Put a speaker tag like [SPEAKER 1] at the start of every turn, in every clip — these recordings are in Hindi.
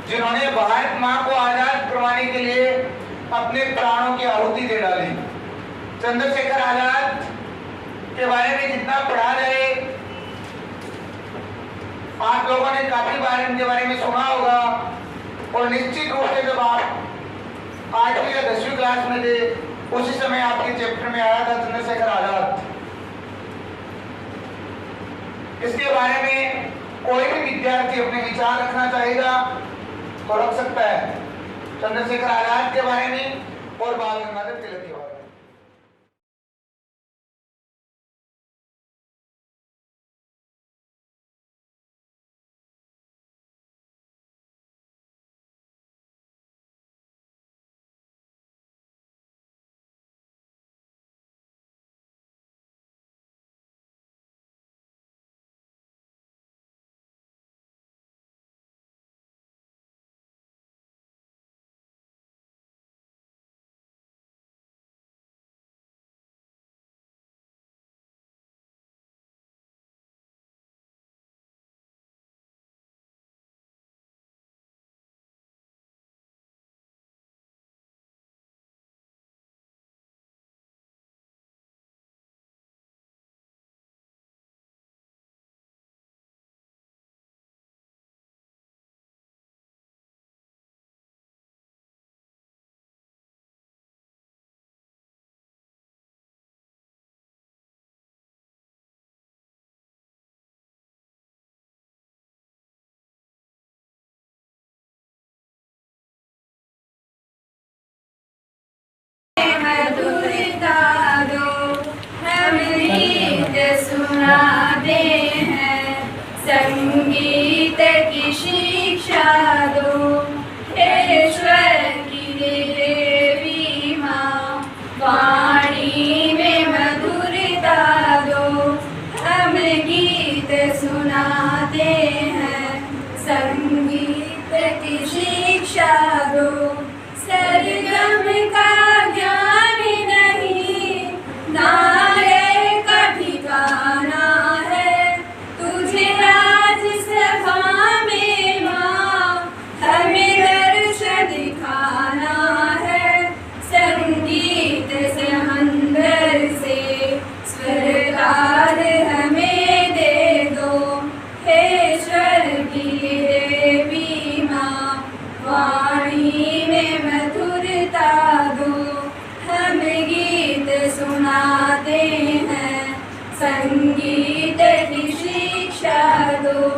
[SPEAKER 1] जिन्होंने भारत मां को आजाद करवाने के लिए अपने प्राणों की आहुति दे डाली। चंद्रशेखर आजाद के बारे में जितना पढ़ा जाए, आप लोगों ने काफी बार इनके बारे में सुना होगा, और निश्चित रूप से जब आप 8वीं या 10वीं क्लास में थे उसी समय आपके चैप्टर में आया था चंद्रशेखर आजाद। इसके बारे में कोई भी विद्यार्थी अपने विचार रखना चाहेगा तो रख सकता है, चंद्रशेखर आजाद के बारे में और बाल गंगाधर तिलक के बारे में।
[SPEAKER 2] सुनाते हैं, संगीत की शिक्षा दो, ईश्वर की देवी माँ, वाणी में मधुरता दो। हम गीत सुनाते हैं, संगीत की शिक्षा दो। सरगम का ज्ञान नहीं, नारे का ठिकाना है, तुझे राजसभा में माँ हमें दर्श दिखाना है। संगीत समंदर से स्वरकार हमें दे दो, हे स्वर की देवी माँ, वाणी में मधुरता दो। हम गीत सुनाते हैं, संगीत की शिक्षा दो।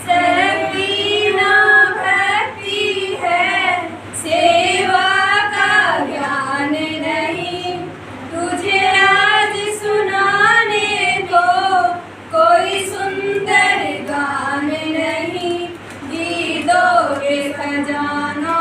[SPEAKER 2] सर्ववीणा भक्ति है, सेवा का ज्ञान नहीं, तुझे आज सुनाने को कोई सुंदर गान नहीं। गीतों के खजानों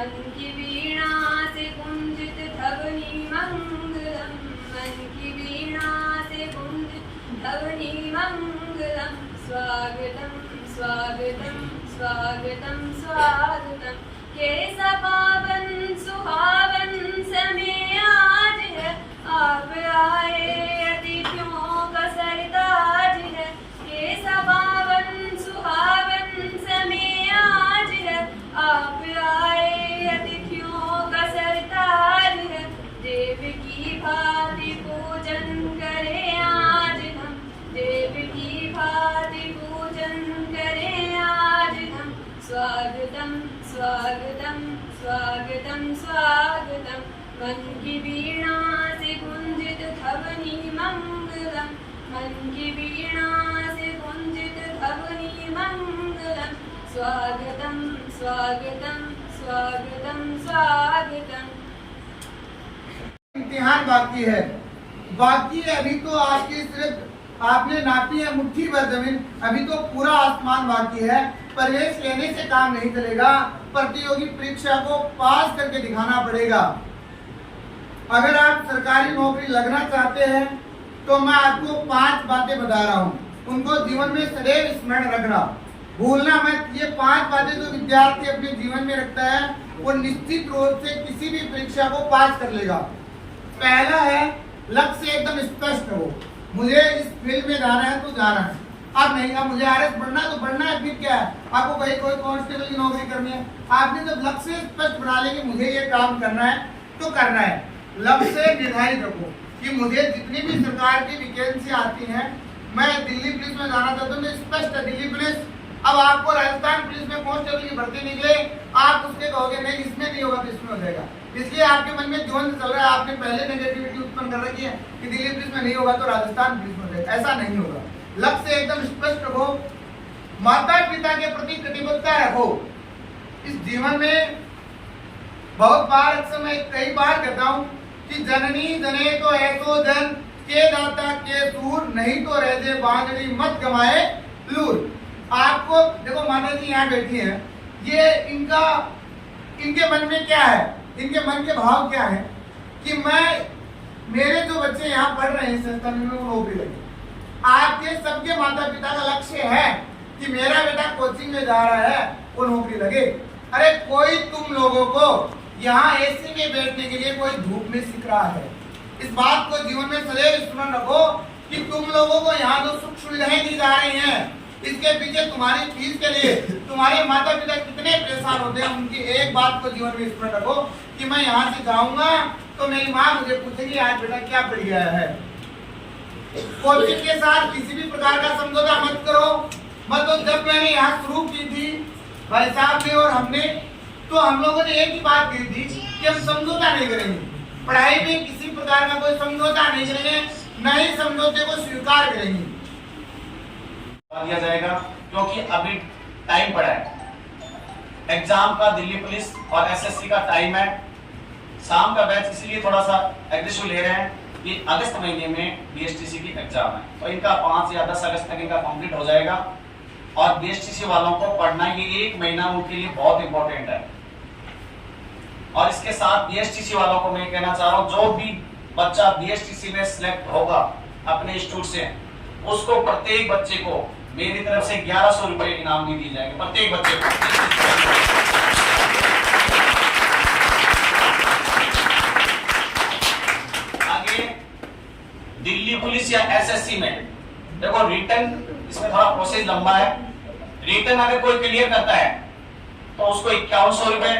[SPEAKER 2] मन की वीणा से गुंजित ध्वनि मंगलम, मन की वीणा से गुंजित ध्वनि मंगलम। स्वागतम स्वागतम स्वागतम स्वागतम, कैसा पावन सुहावन समय आज है, आप आए अतिथियों का सरताज है। कैसा पावन सुहावन समय आज है, आप आए अतिथियों का सरताज है। देव की भांति पूजन करें आज हम, देव की भांति पूजन करें आज हम। स्वागतम स्वागतम स्वागतम स्वागतम, मन की वीणा से गुंजित ध्वनि मंगलम, मन की वीणा से गुंजित ध्वनि मंगलम। स्वागतम स्वागतम स्वागतम स्वागतम।
[SPEAKER 1] इम्तिहान बाकी है, बाकी है। अभी तो आपकी सिर्फ आपने नापी है मुट्ठी भर जमीन, अभी तो पूरा आसमान बाकी है। प्रवेश लेने से काम नहीं चलेगा, प्रतियोगी परीक्षा को पास करके दिखाना पड़ेगा। अगर आप सरकारी नौकरी लगना चाहते हैं तो मैं आपको 5 बातें बता रहा हूँ, उनको जीवन में सदैव स्मरण रखना, भूलना मत। ये 5 बातें जो विद्यार्थी अपने जीवन में रखता है वो निश्चित रूप से किसी भी परीक्षा को पास कर लेगा। पहला है लक्ष्य एकदम स्पष्ट हो, मुझे इस फील्ड में जाना है तो जाना है। अब नहीं, अब मुझे आरएस बढ़ना है तो बढ़ना है, फिर क्या है, आपको कोई कांस्टेबल की नौकरी करनी है। आपने जब लक्ष्य स्पष्ट बना लिया कि मुझे ये काम करना है तो करना है। लक्ष्य निर्धारित रखो कि मुझे जितनी भी सरकार की वैकेंसी आती हैं, मैं दिल्ली पुलिस में जाना चाहता हूँ, स्पष्ट है दिल्ली पुलिस। अब आपको राजस्थान पुलिस में कांस्टेबल की भर्ती निकले, आप उसके कहोगे नहीं इसमें नहीं होगा तो इसमें हो जाएगा। इसलिए आपके मन में द्वंद्व चल रहा है, आपने पहले नेगेटिविटी उत्पन्न कर रखी है कि दिल्ली पुलिस में नहीं होगा तो राजस्थान पुलिस में हो जाएगा। ऐसा नहीं होगा। लक्ष्य एकदम स्पष्ट रखो, माता पिता के प्रति कटिबद्धता रखो। इस जीवन में बहुत बार, अक्सर मैं कई बार कहता हूँ कि जननी जने तो ऐसो जन के दाता के सूर, नहीं तो रह दे बांगड़ी मत गवाए लूर। आपको देखो, माता जी यहाँ बैठी है, ये इनके मन में क्या है, इनके मन के भाव क्या है कि मेरे जो बच्चे यहाँ पढ़ रहे हैं संस्थान में वो नौकरी लगे। आपके सबके माता पिता का लक्ष्य है कि मेरा बेटा कोचिंग में जा रहा है वो नौकरी लगे। अरे कोई तुम लोगों को यहाँ एसी में बैठने के लिए कोई धूप में सीख रहा है। इस बात को जीवन में सदैव स्मरण रखो कि तुम लोगों को यहाँ जो सुख सुविधाएं दी जा रही हैं, इसके पीछे तुम्हारी फीस के लिए तुम्हारे माता पिता कितने परेशान होते हैं। उनकी एक बात को जीवन में स्मरण रखो कि मैं यहाँ से जाऊंगा तो मेरी माँ मुझे पूछेगी आज बेटा क्या पढ़ गया है। कोचिंग के साथ किसी भी प्रकार का समझौता मत करो। मतलब जब मैंने यहाँ शुरू की थी भाई साहब ने और हमने, तो हम लोगों ने एक ही बात की थी कि हम समझौता नहीं करेंगे, पढ़ाई में किसी प्रकार का कोई समझौता नहीं करेंगे, न ही समझौते को स्वीकार करेंगे।
[SPEAKER 3] दिया जाएगा क्योंकि अभी टाइम पड़ा है एग्जाम का, दिल्ली पुलिस और एसएससी का टाइम है। शाम का बैच इसलिए थोड़ा सा एग्रेसिव ले रहे हैं कि अगस्त महीने में बीएसटीसी की एग्जाम है, तो इनका 5 या 10 अगस्त तक इनका कंप्लीट हो जाएगा। और बीएसटीसी वालों को पढ़ना ये 1 महीना उनके लिए बहुत इंपॉर्टेंट है। और इसके साथ बीएसटीसी वालों को मैं कहना चाह रहा हूँ, जो भी बच्चा बीएसटीसी में सिलेक्ट होगा अपने इंस्टीट्यूट से, उसको प्रत्येक बच्चे को मेरी तरफ से 1100 रुपए इनाम भी दिए जाएंगे, प्रत्येक बच्चे को। आगे दिल्ली पुलिस या एसएससी में देखो रिटर्न, इसमें थोड़ा प्रोसेस लंबा है। रिटर्न अगर कोई क्लियर करता है तो उसको 5100 रुपए,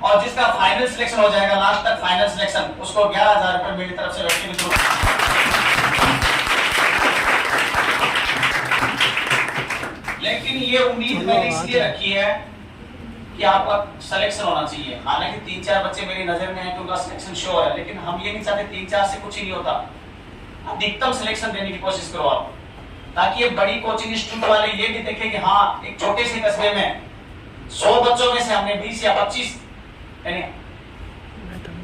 [SPEAKER 3] और जिसका फाइनल सिलेक्शन हो जाएगा, लास्ट तक फाइनल सिलेक्शन, उसको 11,000 रुपए मेरी तरफ से व्यक्तिगत। लेकिन ये उम्मीद मैंने इसलिए रखी है कि आपका सिलेक्शन होना चाहिए। हालांकि 3-4 बच्चे मेरी नजर में हैं कि उनका सिलेक्शन श्योर है, लेकिन हम ये नहीं चाहते 3-4 से कुछ ही नहीं होता। अधिकतम सिलेक्शन देने की कोशिश करो आप, ताकि ये बड़ी कोचिंग इंस्टीट्यूट वाले ये भी देखें कि हाँ, एक छोटे से कस्बे में 100 बच्चों में से हमने 20 या 25 यानी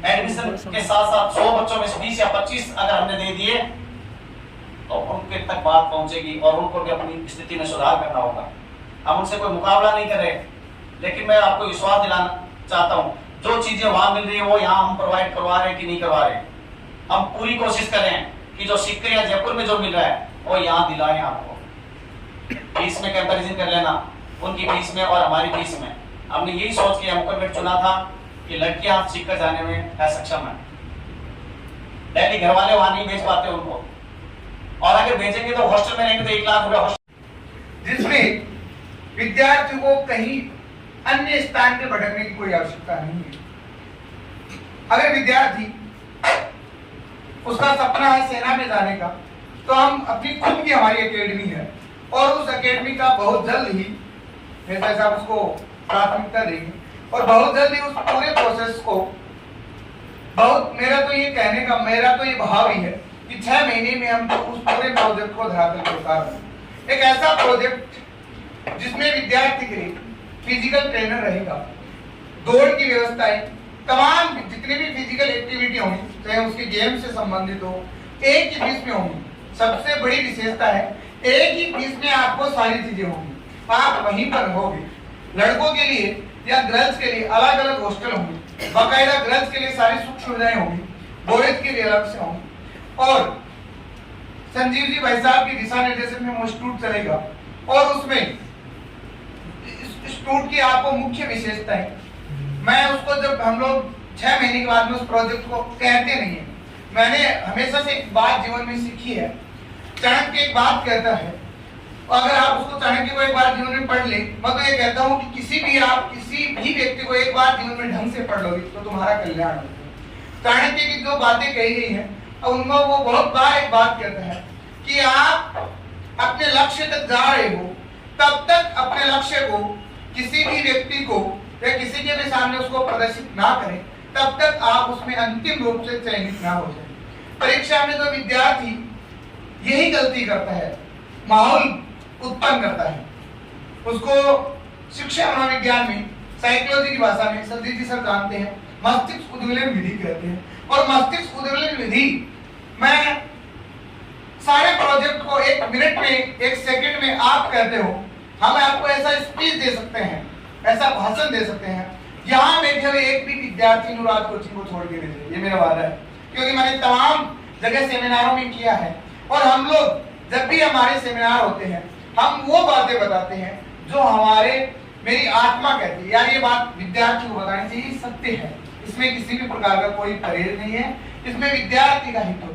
[SPEAKER 3] एडमिशन के साथ साथ 100 बच्चों में से 20 या 25 अगर हमने दे दिए तो उनके तक बात पहुंचेगी और उनको भी अपनी स्थिति में सुधार करना होगा। हम उनसे कोई मुकाबला नहीं कर रहे, लेकिन मैं आपको विश्वास चाहता हूँ, जो चीजें वहां मिल रही है वो यहाँ हम प्रोवाइड करवा रहे हैं कि नहीं करवा रहे हैं। हम पूरी कोशिश कर रहे हैं कि जो सिक्के या जयपुर में जो मिल रहा है वो यहाँ दिलाएं आपको। फीस में कंपैरिजन कर लेना, उनकी फीस में और हमारी फीस में। हमने यही सोच के मुकदमे चुना था कि लड़कियां सीखकर जाने में सक्षम है। दिल्ली घर वाले वहां नहीं भेज पाते उनको, और अगर भेजेंगे तो हॉस्टल में रहेंगे तो 1 लाख रुपए हॉस्टल,
[SPEAKER 1] जिसमें विद्यार्थी को कहीं अन्य स्थान पे भटकने की कोई आवश्यकता नहीं है। अगर विद्यार्थी उसका सपना है सेना में जाने का, तो हम अपनी खुद की हमारी एकेडमी है और उस एकेडमी का बहुत जल्द ही जैसा साहब उसको प्राथमिकता देंगे और बहुत जल्दी उस पूरे प्रोसेस को मेरा तो ये भाव ही है कि 6 महीने में हम तो उस पूरे प्रोजेक्ट को धरातल पर उतार दें। एक ऐसा प्रोजेक्ट जिसमें विद्यार्थी के लिए फिजिकल ट्रेनर रहेगा, दौड़ की व्यवस्थाएं, तमाम जितनी भी फिजिकल एक्टिविटी होंगी चाहे उसके गेम से संबंधित हो, एक ही फीस में होंगी। सबसे बड़ी विशेषता है एक ही फीस में आपको सारी चीजें होंगी, आप वहीं पर रहोगे। लड़कों के लिए या गर्ल्स के लिए अलग अलग हॉस्टल होंगे, बाकायदा गर्ल्स के लिए सारी सुख सुविधाएं होंगी, बॉयज के लिए अलग से होंगी। और संजीव जी भाई साहब की दिशा निर्देशन में वो इंस्टीट्यूट चलेगा और उसमें इंस्टीट्यूट की आपको मुख्य विशेषता है, मैं उसको जब हम लोग 6 महीने के बाद में उस प्रोजेक्ट को कहते नहीं है, मैंने हमेशा से एक बात जीवन में सीखी है। चाणक्य एक बात कहता है, अगर आप उसको चाणक्य को एक बार जीवन में पढ़ ले, मैं तो ये कहता हूँ कि किसी भी व्यक्ति को एक बार जीवन में ढंग से पढ़ लोगे तो तुम्हारा कल्याण होगा। चाणक्य की जो बातें कही गई हैं उनमें वो बहुत बार एक बात कहता है कि आप अपने लक्ष्य तक जा रहे हो, तब तक अपने लक्ष्य को किसी भी व्यक्ति को या किसी के भी सामने उसको प्रदर्शित ना करें, तब तक आप उसमें अंतिम रूप से चयनित ना हो जाए। परीक्षा में तो विद्यार्थी यही गलती करता है, माहौल उत्पन्न करता है। उसको शिक्षा मनोविज्ञान में साइकोलॉजी की भाषा में संदीप जी सर जानते हैं, मस्तिष्क उद्वेलन विधि कहते हैं। और मस्तिष्क उद्वेलन विधि में सारे प्रोजेक्ट को 1 मिनट में 1 सेकंड में आप कहते हो, हम आपको ऐसा स्पीच दे सकते हैं, ऐसा भाषण दे सकते हैं, यहाँ बैठे हुए एक भी विद्यार्थी अनुराग कोचिंग को छोड़ के नहीं जाए, ये मेरा वादा है। क्योंकि मैंने तमाम जगह सेमिनारों में किया है और हम लोग जब भी हमारे सेमिनार होते हैं हम वो बातें बताते हैं जो मेरी आत्मा कहती है, यार ये बात विद्यार्थी को बतानी चाहिए, सत्य है, इसमें किसी भी प्रकार का कोई परहेज नहीं है, इसमें विद्यार्थी का हित होता है।